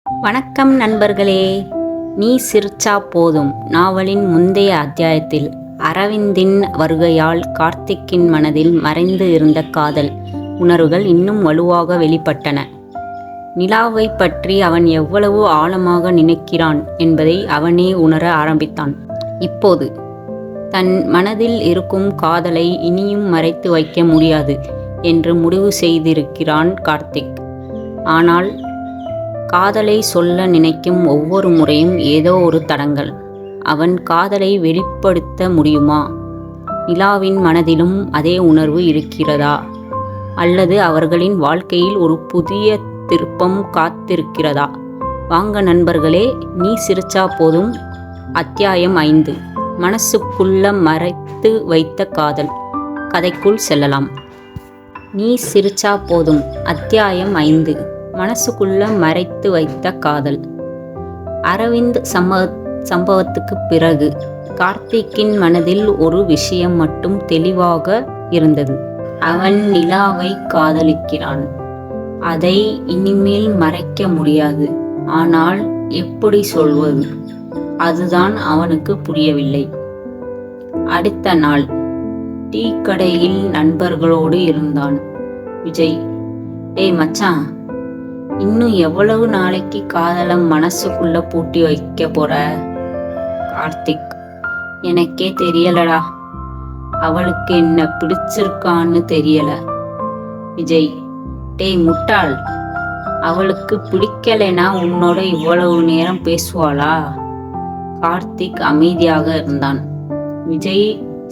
வணக்கம் நண்பர்களே. நீ சிரிச்சா போதும் நாவலின் முந்தைய அத்தியாயத்தில் அரவிந்தின் வருகையால் கார்த்திக்கின் மனதில் மறைந்து இருந்த காதல் உணர்வுகள் இன்னும் வலுவாக வெளிப்பட்டன. நிலாவை பற்றி அவன் எவ்வளவு ஆழமாக நினைக்கிறான் என்பதை அவனே உணர ஆரம்பித்தான். இப்போது தன் மனதில் இருக்கும் காதலை இனியும் மறைத்து வைக்க முடியாது என்று முடிவு செய்திருக்கிறான் கார்த்திக். ஆனால் காதலை சொல்ல நினைக்கும் ஒவ்வொரு முறையும் ஏதோ ஒரு தடங்கல். அவன் காதலை வெளிப்படுத்த முடியுமா? நிலாவின் மனதிலும் அதே உணர்வு இருக்கிறதா? அல்லது அவர்களின் வாழ்க்கையில் ஒரு புதிய திருப்பம் காத்திருக்கிறதா? வாங்க நண்பர்களே, நீ சிரிச்சா போதும் அத்தியாயம் 5, மனசுக்குள்ள மறைத்து வைத்த காதல் கதைக்குள் செல்லலாம். நீ சிரிச்சா போதும் அத்தியாயம் 5, மனசுக்குள்ள மறைத்து வைத்த காதல். அரவிந்த் சம்பவத்துக்கு பிறகு கார்த்திக்கின் மனதில் ஒரு விஷயம் மட்டும் தெளிவாக இருந்தது. அவன் நிலாவை காதலிக்கிறான். அதை இனிமேல் மறைக்க முடியாது. ஆனால் எப்படி சொல்வது? அதுதான் அவனுக்கு புரியவில்லை. அடுத்த நாள் டீ கடையில் நண்பர்களோடு இருந்தான் விஜய். டேய் மச்சான், இன்னும் எவ்வளவு நாளைக்கு காதலை மனசுக்குள்ள பூட்டி வைக்க போற? கார்த்திக்: எனக்கே தெரியலடா. அவளுக்கு என்ன பிடிச்சிருக்கான்னு தெரியல. விஜய்: டேய் முட்டாள், அவளுக்கு பிடிக்கலைன்னா உன்னோட இவ்வளவு நேரம் பேசுவாளா? கார்த்திக் அமைதியாக இருந்தான். விஜய்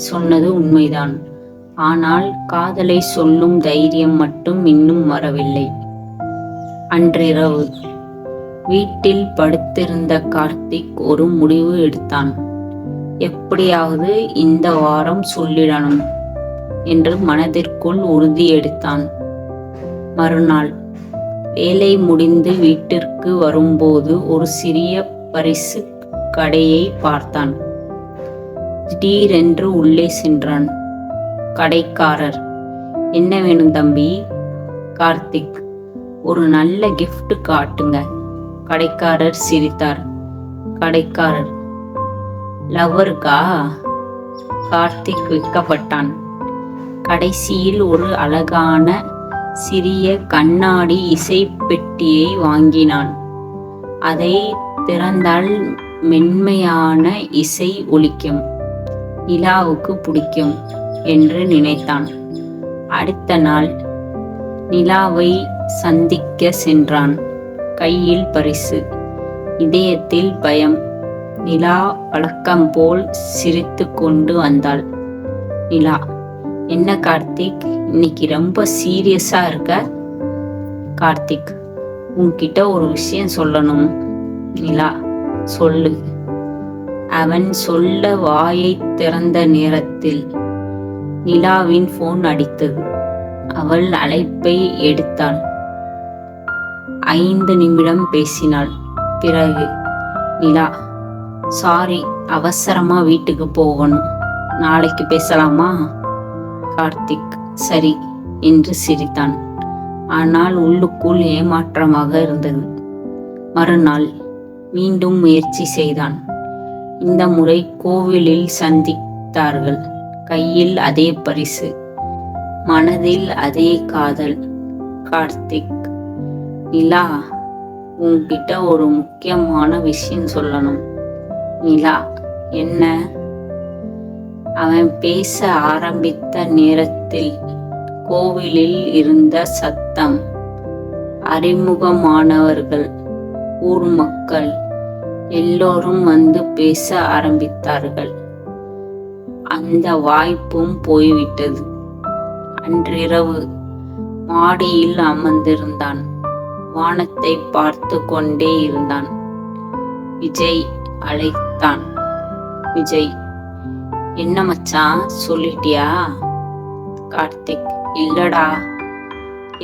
சொன்னது உண்மைதான். ஆனால் காதலை சொல்லும் தைரியம் மட்டும் இன்னும் வரவில்லை. அன்றிரவு வீட்டில் படுத்திருந்த கார்த்திக் ஒரு முடிவு எடுத்தான். எப்படியாவது இந்த வாரம் சொல்லிடணும் என்று மனதிற்குள் உறுதி எடுத்தான். மறுநாள் வேலை முடிந்து வீட்டிற்கு வரும்போது ஒரு சிறிய பரிசு கடையை பார்த்தான். திடீரென்று உள்ளே சென்றான். கடைக்காரர்: என்ன வேணும் தம்பி? கார்த்திக்: ஒரு நல்ல கிஃப்ட் காட்டுங்க. கடைக்காரர் சிரித்தார். கடைக்காரர்: லவ்வருக்கா? கார்த்திக் வெட்கப்பட்டான். கடைசியில் ஒரு அழகான சிறிய கண்ணாடி இசை பெட்டியை வாங்கினான். அதை திறந்தால் மென்மையான இசை ஒலிக்கும். நிலாவுக்கு பிடிக்கும் என்று நினைத்தான். அடுத்த நாள் நிலாவை சந்திக்க சென்றான். கையில் பரிசு, இதயத்தில் பயம். நிலா வழக்கம் போல் சிரித்து கொண்டு வந்தாள். நிலா: என்ன கார்த்திக், இன்னைக்கு ரொம்ப சீரியஸா இருக்க? கார்த்திக்: உன்கிட்ட ஒரு விஷயம் சொல்லணும். நிலா: சொல்லு. அவன் சொல்ல வாயை திறந்த நேரத்தில் நிலாவின் போன் அடித்தது. அவள் அழைப்பை எடுத்தாள். 5 நிமிடம் பேசினாள். பிறகு: நிலா, சாரி, அவசரமா வீட்டுக்கு போகணும். நாளைக்கு பேசலாமா? கார்த்திக்: சரி என்று சிரித்தான். ஆனால் உள்ளுக்குள் ஏமாற்றமாக இருந்தது. மறுநாள் மீண்டும் முயற்சி செய்தான். இந்த முறை கோவிலில் சந்தித்தார்கள். கையில் அதே பரிசு, மனதில் அதே காதல். கார்த்திக்: நிலா, உன்கிட்ட ஒரு முக்கியமான விஷயம் சொல்லணும். நிலா: என்ன? அவன் பேச ஆரம்பித்த நேரத்தில் கோவிலில் இருந்த சத்தம், அறிமுகமானவர்கள், ஊர் மக்கள் எல்லோரும் வந்து பேச ஆரம்பித்தார்கள். அந்த வாய்ப்பும் போய்விட்டது. அன்றிரவு மாடியில் அமர்ந்திருந்தான். வானத்தை பார்த்து கொண்டே இருந்தான். விஜய் அழைத்தான். விஜய்: என்ன மச்சான், சொல்லிட்டியா? கார்த்திக்: இல்லடா,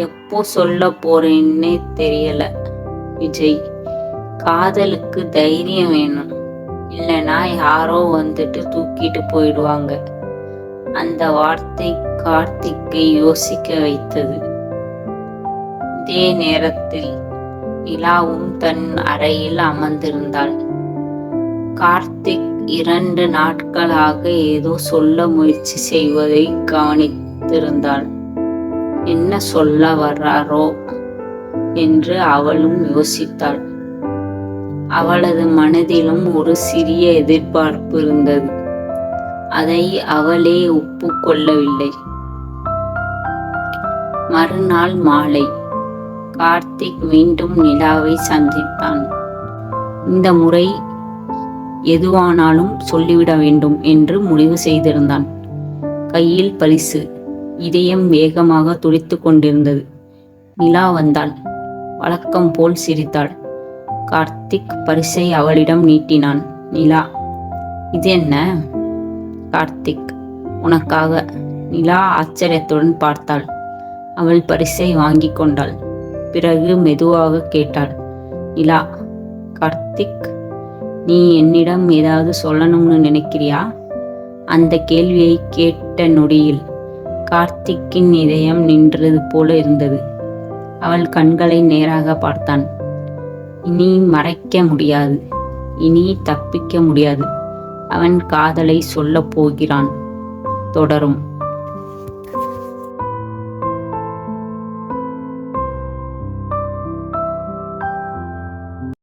எப்போ சொல்ல போறேன்னே தெரியல. விஜய்: காதலுக்கு தைரியம் வேணும், இல்லைன்னா யாரோ வந்துட்டு தூக்கிட்டு போயிடுவாங்க. அந்த வார்த்தை கார்த்திக்கை யோசிக்க வைத்தது. இதே நேரத்தில் நிலாவும் தன் அறையில் அமர்ந்திருந்தாள். கார்த்திக் 2 நாட்களாக ஏதோ சொல்ல முயற்சி செய்வதை கவனித்திருந்தாள். என்ன சொல்ல வர்றாரோ என்று அவளும் யோசித்தாள். அவளது மனதிலும் ஒரு சிறிய எதிர்பார்ப்பு இருந்தது. அதை அவளே ஒப்புக்கொள்ளவில்லை. மறுநாள் மாலை கார்த்திக் மீண்டும் நிலாவை சந்தித்தான். இந்த முறை எதுவானாலும் சொல்லிவிட வேண்டும் என்று முடிவு செய்திருந்தான். கையில் பரிசு. இதயம் வேகமாக துடித்துக் கொண்டிருந்தது. நிலா வந்தாள். வழக்கம் போல் சிரித்தாள். கார்த்திக் பரிசை அவளிடம் நீட்டினான். நிலா, இது என்ன? கார்த்திக், உனக்காக. நிலா ஆச்சரியத்துடன் பார்த்தாள். அவள் பரிசை வாங்கி கொண்டாள். பிறகு மெதுவாக கேட்டாள். நிலா, கார்த்திக், நீ என்னிடம் ஏதாவது சொல்லணும்னு நினைக்கிறியா? அந்த கேள்வியை கேட்ட நொடியில் கார்த்திக்கின் இதயம் நின்றது போல இருந்தது. அவள் கண்களை நேராக பார்த்தான். இனி மறைக்க முடியாது, இனி தப்பிக்க முடியாது. அவன் காதலை சொல்லப் போகிறான். தொடரும்.